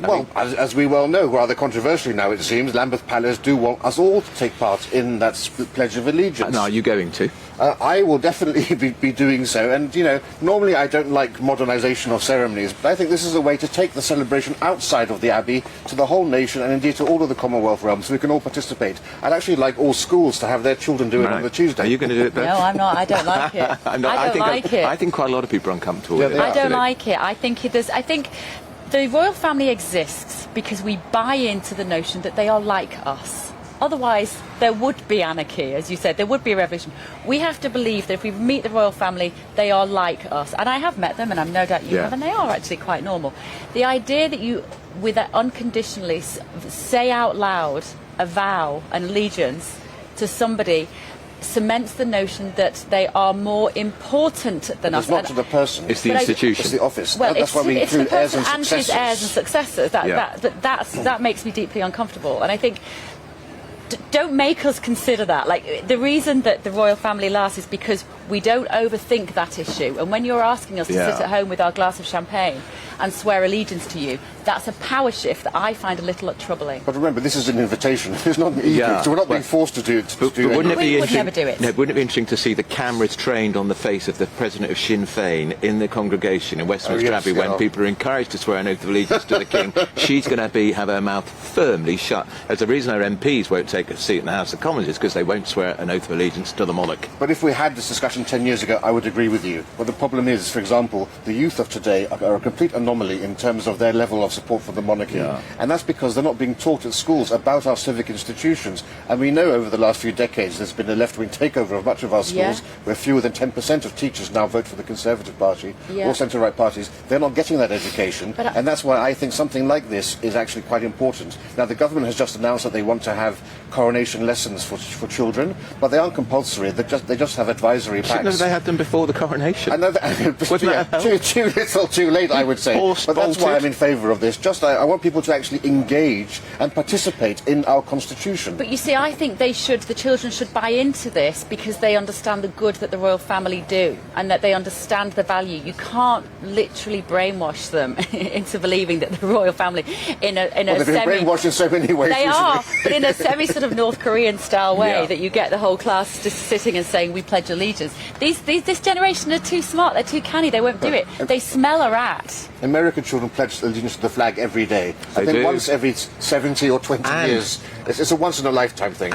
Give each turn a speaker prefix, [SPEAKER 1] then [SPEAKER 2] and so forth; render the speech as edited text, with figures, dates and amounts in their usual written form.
[SPEAKER 1] Well, as we well know, rather controversially now it seems, Lambeth Palace do want us all to take part in that Pledge of Allegiance.
[SPEAKER 2] And are you going to?
[SPEAKER 1] I will definitely be doing so, and you know, normally I don't like modernisation of ceremonies, but I think this is a way to take the celebration outside of the Abbey to the whole nation and indeed to all of the Commonwealth realms, so we can all participate. I'd actually like all schools to have their children do it on the Tuesday.
[SPEAKER 2] Are you going to do it then?
[SPEAKER 3] No, I'm not. I don't like it. I don't like it.
[SPEAKER 2] I think quite a lot of people are uncomfortable with it.
[SPEAKER 3] I don't like it. I think the royal family exists because we buy into the notion that they are like us. Otherwise, there would be anarchy, as you said. There would be a revolution. We have to believe that if we meet the royal family, they are like us. And I have met them, and I'm no doubt you have, and they are actually quite normal. The idea that you, with that unconditionally, say out loud a vow, an allegiance to somebody, cements the notion that they are more important than us.
[SPEAKER 1] It's not to the person.
[SPEAKER 2] It's the institution.
[SPEAKER 1] It's the office.
[SPEAKER 3] Well,
[SPEAKER 1] that's why we include heirs and
[SPEAKER 3] and his heirs and successors. That makes me deeply uncomfortable. And I think, don't make us consider that. Like, the reason that the royal family lasts is because we don't overthink that issue. And when you're asking us to sit at home with our glass of champagne and swear allegiance to you, that's a power shift that I find a little troubling.
[SPEAKER 1] But remember, this is an invitation. It's not an edict, so we're not being forced to do it.
[SPEAKER 3] We would never do it.
[SPEAKER 2] No, wouldn't it be interesting to see the cameras trained on the face of the president of Sinn Féin in the congregation in Westminster Abbey when people are encouraged to swear an oath of allegiance to the king? She's going to have her mouth firmly shut. As the reason our MPs won't take a seat in the House of Commons is because they won't swear an oath of allegiance to the monarch.
[SPEAKER 1] But if we had this discussion 10 years ago, I would agree with you. But the problem is, for example, the youth of today are a complete anomaly in terms of their level of support for the monarchy. And that's because they're not being taught at schools about our civic institutions. And we know over the last few decades there's been a left-wing takeover of much of our schools, where fewer than 10% of teachers now vote for the Conservative Party or centre-right parties. They're not getting that education, and that's why I think something like this is actually quite important. Now, the government has just announced that they want to have coronation lessons for children, but they aren't compulsory. They just have advisory packs.
[SPEAKER 2] Shouldn't they had them before the coronation?
[SPEAKER 1] I know that, too little, too late, I would say. But that's why I'm in favour of this. I want people to actually engage and participate in our constitution.
[SPEAKER 3] But you see, I think the children should buy into this because they understand the good that the royal family do and that they understand the value. You can't literally brainwash them into believing that the royal family they've been
[SPEAKER 1] brainwashed in so many ways.
[SPEAKER 3] They are, but in a semi sort of North Korean style way that you get the whole class just sitting and saying we pledge allegiance. This generation are too smart. They're too canny. They won't do it. They smell a rat.
[SPEAKER 1] American children pledge allegiance to the flag every day. I think once every 70 or 20 years. It's a once-in-a-lifetime thing.